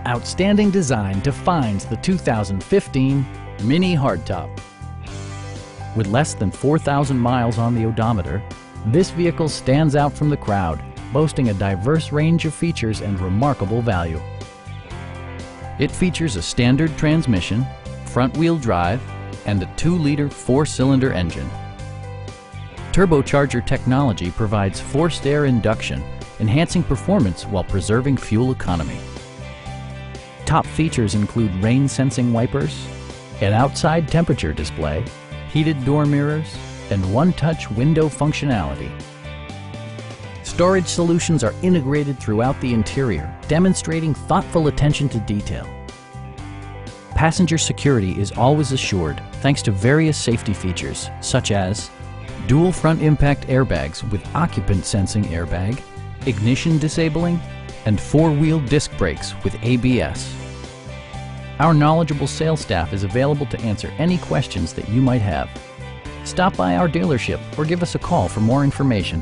Outstanding design defines the 2015 Mini Hardtop. With less than 4,000 miles on the odometer, this vehicle stands out from the crowd, boasting a diverse range of features and remarkable value. It features a standard transmission, front-wheel drive, and a 2-liter 4-cylinder engine. Turbocharger technology provides forced air induction, enhancing performance while preserving fuel economy. Top features include rain-sensing wipers, an outside temperature display, heated door mirrors, and one-touch window functionality. Storage solutions are integrated throughout the interior, demonstrating thoughtful attention to detail. Passenger security is always assured thanks to various safety features such as dual front impact airbags with occupant sensing airbag, ignition disabling, and 4-wheel disc brakes with ABS. Our knowledgeable sales staff is available to answer any questions that you might have. Stop by our dealership or give us a call for more information.